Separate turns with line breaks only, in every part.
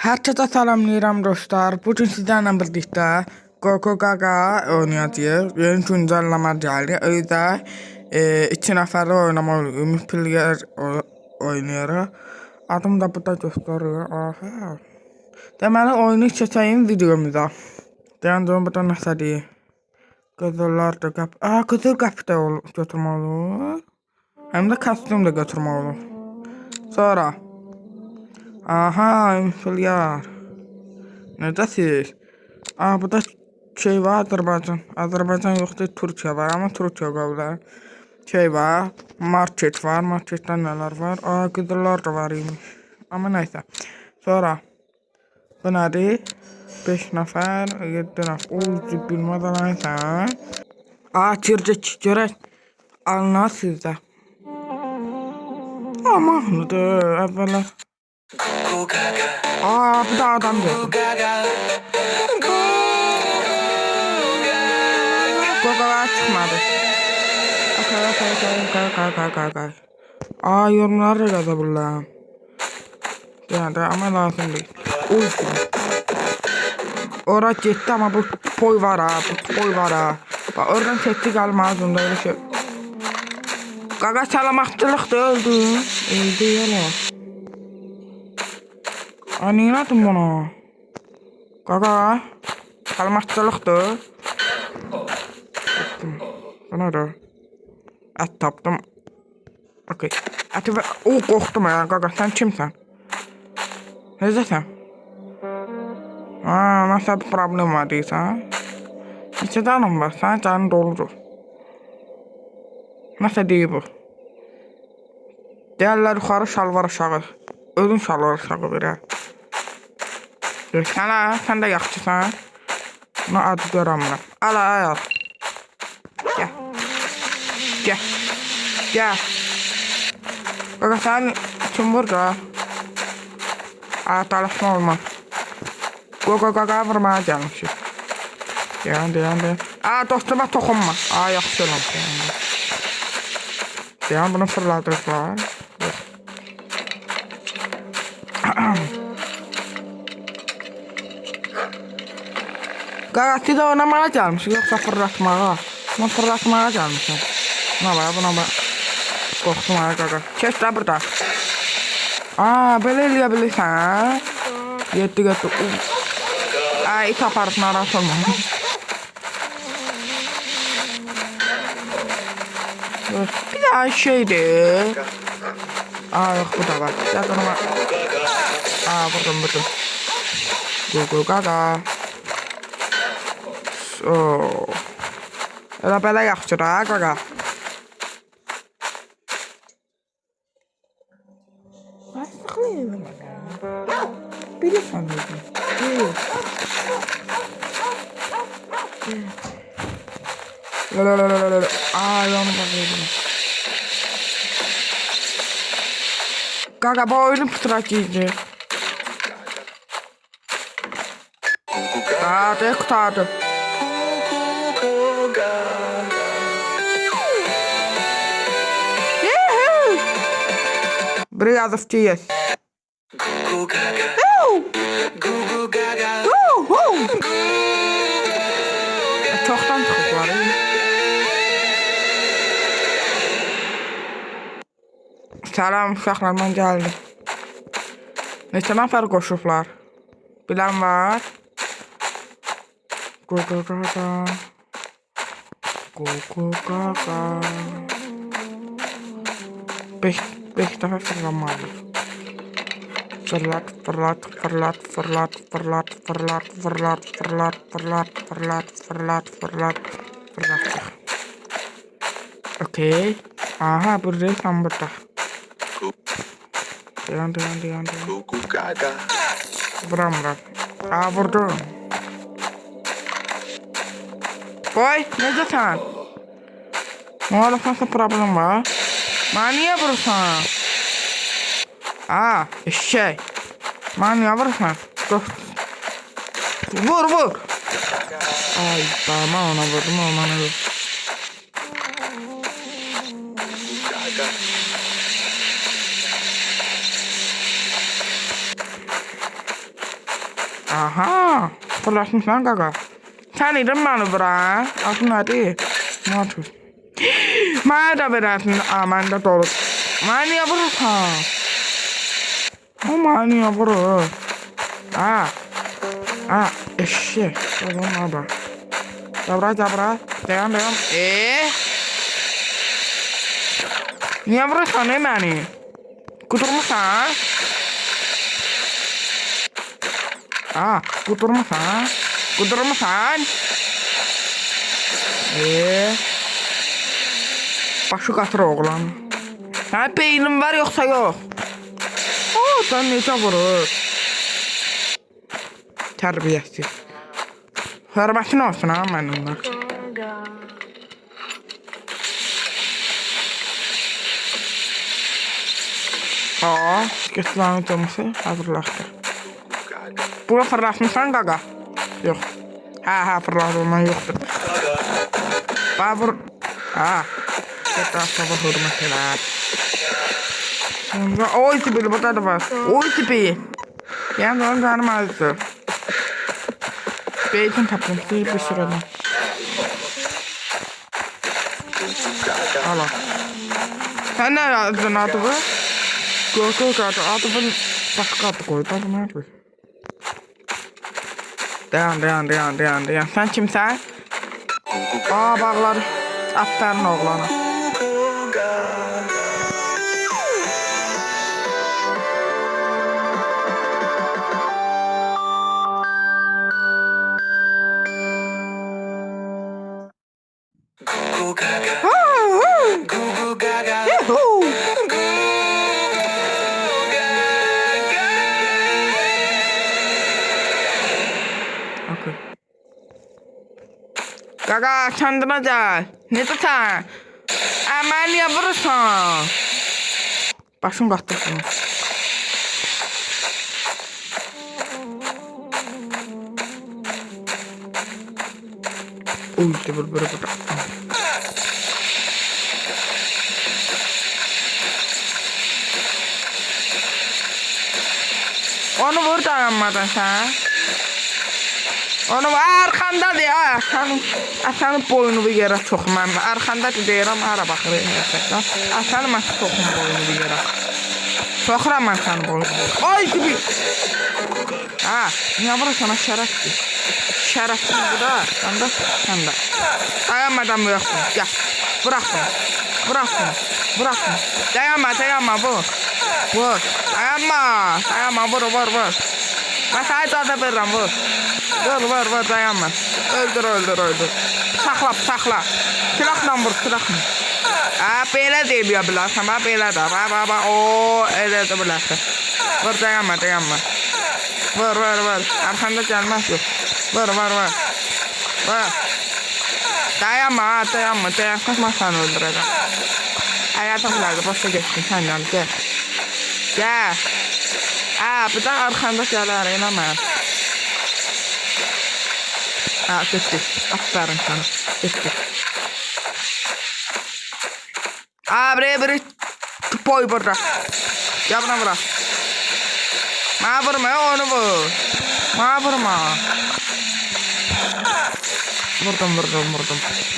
Herkese selamlayıram dostlar. Bugün sizlerle birlikte Goku Gaga oynayacağız. Yeni güncelleme geldi. Öyle iki neferli oynamalı. Multiplayer oynuyor. Adım da burada gösteriyor. Aha. Deməli oyunu çəkəyim videomuza. Deyəndə burada nəsə deyir. Qızıllar da qap. Qızıl qap da götürmək olur. Həm də kostyum da götürmək olur. Sonra aha, infiliyar. Necəsiz? Burada şey var, Azərbaycan. Azərbaycan yoxdur, Türkiyə var, amma Türkiyə qablar. Şey var, market var, marketdən nələr var? Qızıllar da var imiş. Amma nəysə. Sonra bu nədir? 5 nəfər, 7 nəfər. Ucu bilmədən nəysə. Girdik, görək. Alına sizdə. Mahnıdır, əvvələr. Bir de adam gördüm. Gogolar çıkmadı. Okay. Yorumları da yazabilirim. Yani ama lazım değil. Oraya gitti ama bu boy var ha. Bak oradan seçti gelmez onda öyle şey. Gaga salamatçılık da öldü. Öldü yana. Niye atın bunu? Gaga salamatçılıktı. Bana da. Et taptım. Okey. Eti ve... korktum ya Gaga, sen kimsen? Neredesin? Nasıl bir problem var değilse? İçe canım var, sen canın doludur. Nasıl değil bu? Değerler yukarı, şalvar aşağı. Özün şalvar aşağı verir. Sen de yaxşısan. Buna adı görəmirəm. Al. Gel. Qaqa sen kim burada? Talaşma olmaz. Qaqa vurmaya gəlmişik. Dayan. Dostuma toxunma. Yaxşı olan. Dayan, bunu fırladırız var. Qaqa siz oynamaya gəlmişik, yoxsa fırlatmağa? Mən fırlatmağa gəlmişim. Buna bax. Qorxdum ha Qaqa. Keç də burada. Belə eləyə bilirsən. Yetdi. İt aparırsın, narahat olma. Bir daha şeydir. Yox, bu da var. Gəl ona. Vurdum. Gogo Gaga. Elə belə yaxşıdır ha Qaqa. Sıxlayın. Bilirsən özün. Yanı bakıyorum. Qaqa bu oyunu pıtrakiydi. De kurtardı. Biraz yes. Çoktan çıkıklar. Selam uşaqlar, mən gəldim. Neçə nəfər qoşublar? Bilən var? Gogo Gaga. 5 dəfə fırlanmalıdır. Fırlat. Okey. Buradaysan burada. Dayan. Vuram. Vurdum. Boy, necəsən? Nasıl problem var? Mən niyə vurursan? Eşək. Mən niyə vurursan? Vur. Tamam, ona vurdum, ona vurdum. Aha. Fırlatmışsan kaka. Sen idin beni bırak. Asın hadi. Ne yapıyorsun? Bana da verersin. Aman da dolu. Bana niye vurursan? Bana niye vurur? Eşek. Oğlum abi. Cabra. Devam. Niye vurursan beni? Kuturmuşsan? Kudurmuşsan. Başı qatır oğlan. Hə, beynin var yoxsa yox? Sen necə vurur? Tərbiyəsiz. Hörmətin olsun ha mənimlə. Sketçlərin cəmisi hazırlaşdır. Bura fırlatmışsan qaqa? Yox. Hə, fırlatılman yoxdur. Babur. Etrafına hürmet elə. Oy tipi, burada da var. Oy tipi. Yani onun canım acısı. Beytin tapdım, bir süreden. Hala. Sen ne yazdın adı bu? Yok adı bu başka adı koydu. Adı ne yapıyor? Dayan. Sen kimsen? Bağlar. Aferin oğlana. Gaga kendine gel. Ne sen? Aman niye vurursan? Başım kattırsın. Uy işte böyle. Onu vur dayanmadan sen. Onu arxandadır ya. Sənin boyunu bir yerə çox mən. Arxandadır deyirəm, hara baxır həqiqətən. Sənin mən çoxum boyunu bir yerə. Çoxuram mən sənin boyunu. Ay gibi. Niyə vurursan şərəfdir? Şərəfsiz bu da. Sən də. Dayanmadan bıraxdım. Gəl. Bıraxdım. Dayanma bu. Vur. Dayanma vur. Ben sana icazə verirəm vur. Vur dayanma. Öldür. Saxla. Silahla vur. Belə deyə bilərsən. Belə də. Elə də bilərsən. Vur dayanma. Vur. Arxanda gəlməz yox. Vur. Dayanma. Dayansan mən səni öldürəcəm. Həyatım lazım. Başa geçsin səndən. Gəl. Bir de arkanda gələr, inanmayın. Getdi. Aferin sana. Getdi. Buraya boy burada. Gel buna bırak. Bana vurma, onu vur. Bana vurma. Vurdum.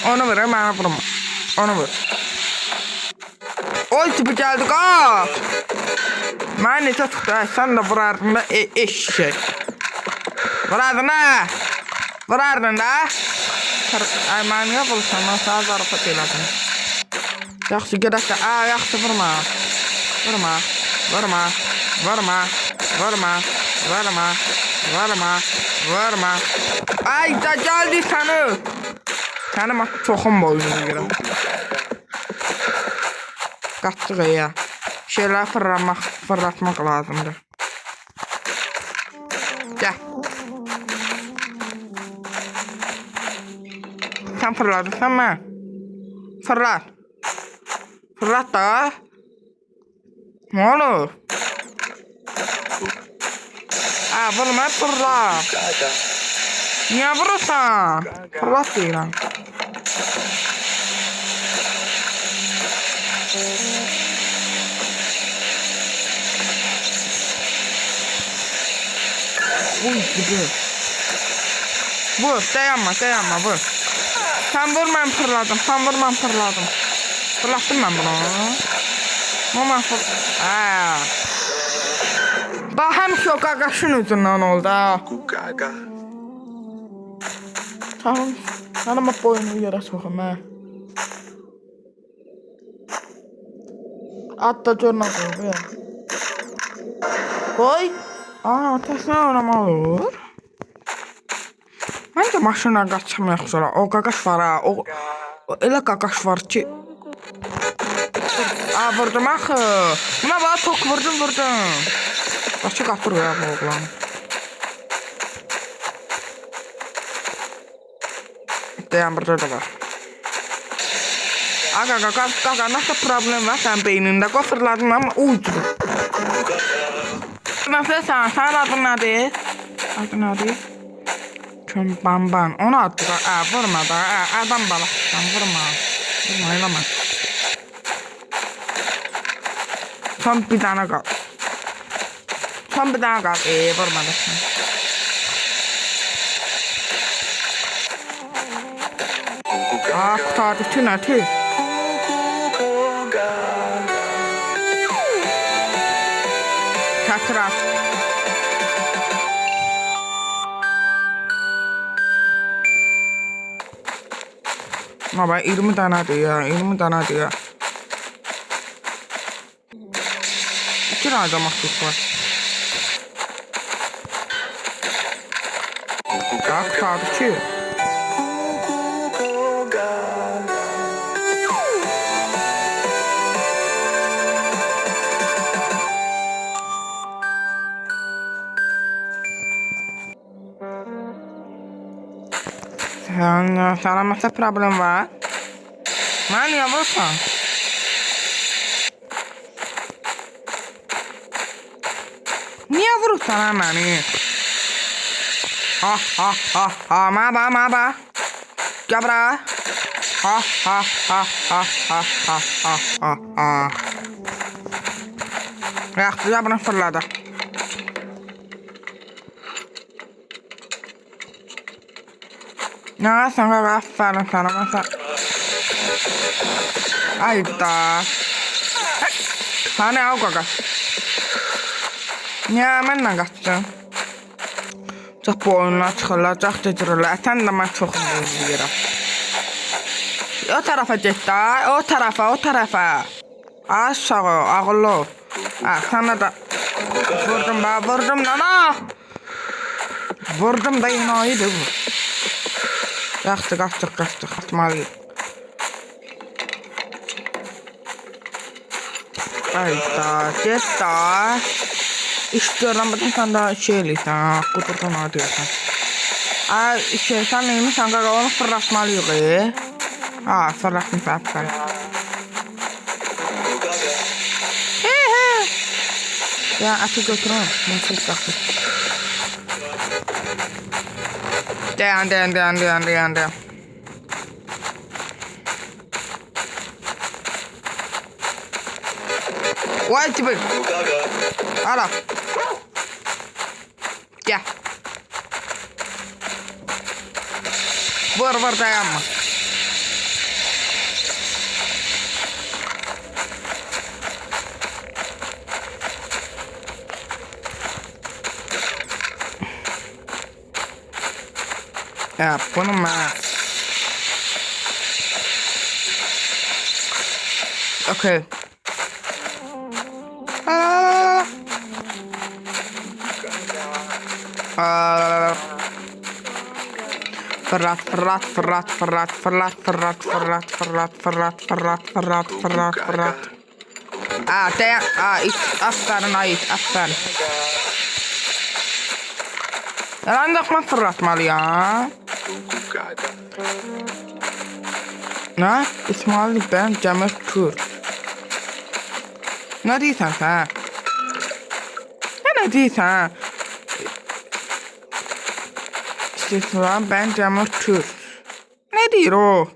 Onu vur, bana vurma. Onu vur. Oy tipi geldi, kalk. Mən necə çıxdı, sən də vurardın da eşşək. Vurardın da. Ay, mən niyə vurursan, mən sana zarafat elədim. Yaxşı, gedək də, yaxşı, vurma. Ay, da gəldi səni. Səni mən çoxum boyunu görəm. Qaçdıq ya. Şeyler fırlatmak lazımdır. Gel. Sen fırladın mı? Fırlat da. Ne olur? Vurma fırlat. Niye vurursan? Fırlat deyirəm. Uy gibi. Vur, dayanma vur. Sen vur, ben fırladım. Fırlattım ben bunu. Ama bak hem şu qaqaşın yüzünden oldu ha. Tamam. Sana boyunu yere sokayım ha. Hatta görünə qoy ya. Koy. Ateşlə oynamalı olur. Məncə maşınla qaçsam yaxşı olar. O qaqaş var ha. O elə qaqaş var ki. Vurdum axı. Buna bax çok vurdum. Başa qatır ya bu oğlan. Dayan burada da var. Qaqa nasıl problem var sen beyninde? Fırladın ama uydu. Mesela sen adın nedir? Adın nedir? Bamban. Onu attı da. Vurma da. Adam balıqsan vurma. Vurma eləmə. Son bir tane kal. Vurma da. Kurtardı tüh. Katrat. Ama 20 tane diyor. 2 tane de mahsus var. Kurtardı tüh. Sana masa problem var. Lan niye vursan? Niye vurursan beni? Maba. Gabra. Reaktörü bunu fırladı. Ne sana aferin sana mesela. Ayda. Hani al kaka. Niye benimle kaçtın? Çok bu oyunlar çıkırlar, çok tecrübeler. Sen de ben çok üzülürüm. O tarafa gitti, o tarafa. Aşağı, ağırlı. Sana da vurdum lan. Vurdum da yine iyiydi bu. Kaçtık. Atmalıyım. Ayda, cesta. İstiyorum bütün sen de şeyliysen, kuturdan atıyorsan. Sen neymiş, sen kaka onu fırlatmalıyım. Fırlatmış aferin. Ya atı götürün. Dayan. Vay tipi. Ala. Gel. Vur dayanma. Ya bunu Okay. Fırlat. Aferin Ayıp, aferin. Yalandık mı fırlatmalı ya? Ne? İsmail ben Cemil Türk. Ne diyorsun sen? Ne diyorsun? İsmail ben Cemil Türk. Ne diyor o?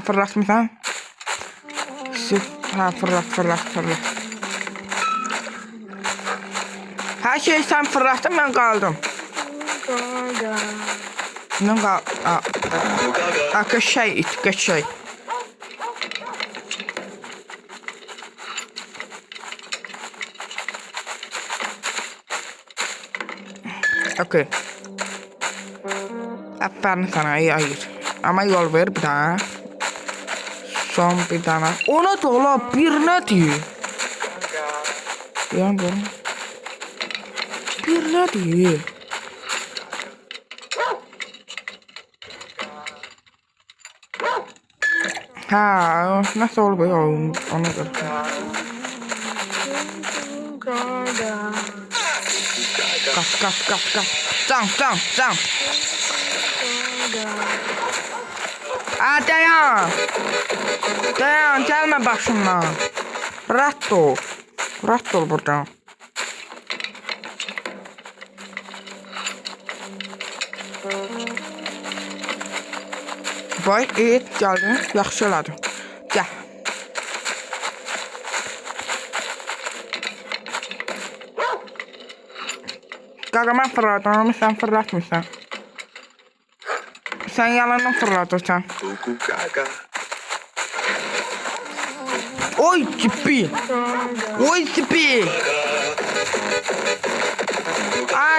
Fırlatmışsın. Fırlat. Her şeyi sen fırlattın, ben kaldım. Ne kal... Kaçay it, kaçay. Okey. Aferin sana, iyi hayır. Ama yol ver bir daha. Son bir tane. Ona dola bir ne diyor? Yan bunu. Bir ne diyor? Ha, nasıl oluyor onu gördüm. Kaç. Can. Dayan, gelme başımdan. Rahat ol buradan. Vay, geldin, yaxşı elədin. Gəl. Qaqa, mən fırladım, ama sen fırlatmışsan. Sen yalandan fırlatırsan. Oy tipi.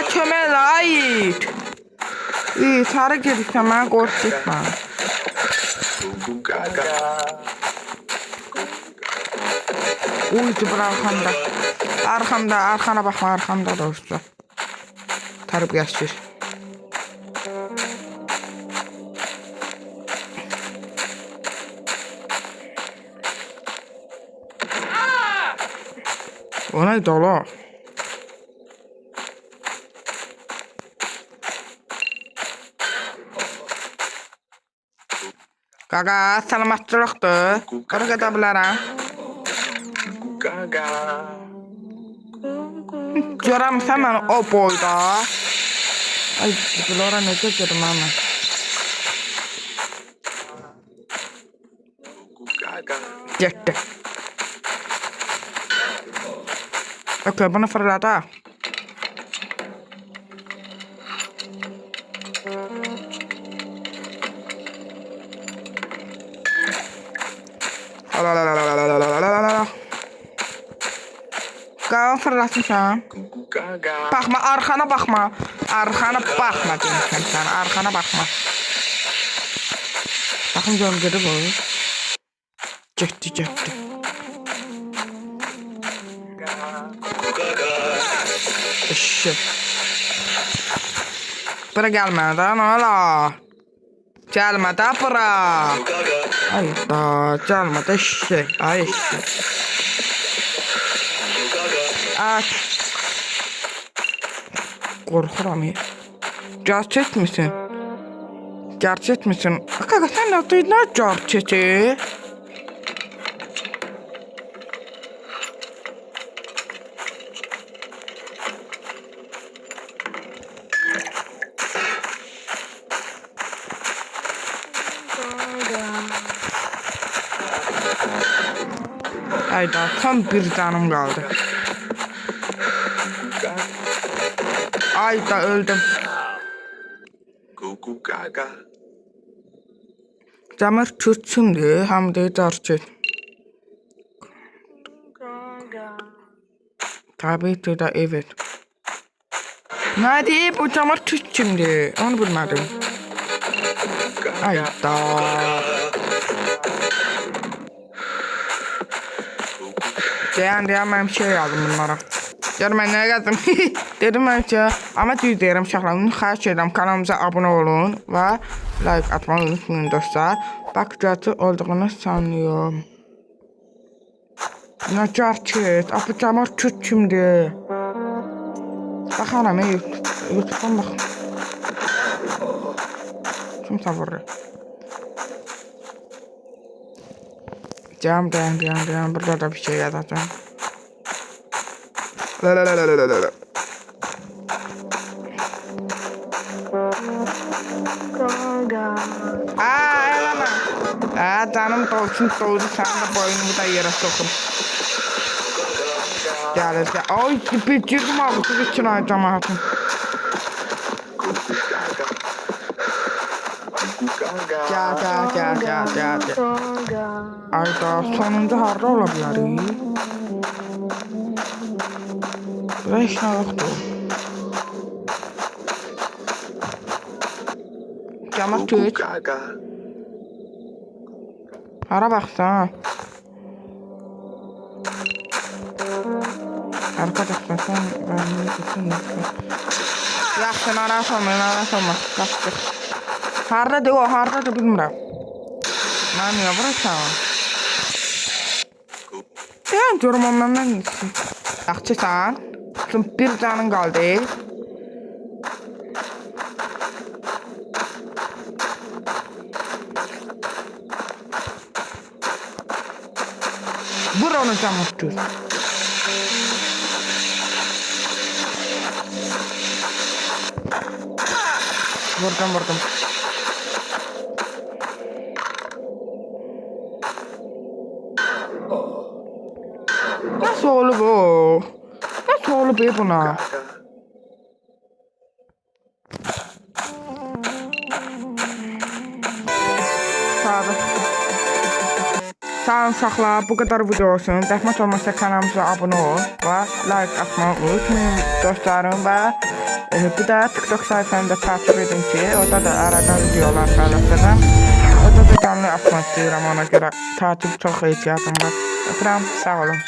Kömək ait. Sarı gedirsən, mənə qorx getmə. Oy tipi arxamda. Arxana baxma, arxamda dostlar. Tərbiyəsiz. O neydi ola? Qaqa, salamatçılıqdır. Qara gedə bilərəm. Görəmsən məni o boyda. Ay, bunlara necə gedim mən? Getdi. Okey, bunu fırladı. Qalan fırlatmışam. Baxma, arxana baxma. Arxana baxma demişəm sən, arxana baxma. Baxın görüm gedib o. Getdi. Eşşək. Bura gəlmə də, nə ola? Gəlmə də bura. Ay da, gəlmə də eşşək. Ay eşşək. Qorxuram ya. Gerçek misin? Qaqa, sən nə dedin, nə gerçəki? Hayda, tam bir canım kaldı. Hayda, öldüm. Demir Türkçümdür, hem de gerçek. Tabii ki de evet. Ne diye bu Demir Türkçümdür, onu bilmedim. Hayda. Deyən mən bir şey yazdım bunlara. Gör mən nə yazdım? Dedim mən ki, amma düz deyirəm uşaqlarım, xahiş edirəm kanalımıza abunə olun və like atmayı unutmayın dostlar. Bax, gerçək olduğunu sanıyorum. Nə gerçək? Bu Demir Türkçümdür. Baxaram, YouTube'dan bax. Kimsə vurur. Dayan. Burada da bir şey yazacağım. La. Eleme. Canım dolsun doldu, sen de boynumu da yere sokun. Gəlir. Ay, bir girdim ağzı üçün ay cəmaatım. Gəl. Ayda, sonuncu harda ola bilərik? Və heç nə yoxdur. Cəmat geç. Hara baxsan? Arkadaşlar sen yaxşı narahat olma. Qaçdıq. Hardadır o, hardadır bilmirəm. Mən niyə vuracağım? Deyən görüm o məndən yaxçısan. Bir canın qaldı. Vur onu Cəmat gör. Vurdum. Nasıl olub o? Nasıl olub buna? Sağ olun uşaqlar, bu qədər video olsun. Zəhmət olmasa kanalımıza abunə ol və like atmayı unutmayın dostlarım və bir də TikTok sayfamda takip edin ki, orada da aradan videolar paylaşacağım. Orada da canlı atmaq istəyirəm, ona görə takip çox ehtiyacım var. Öpürəm, sağ olun.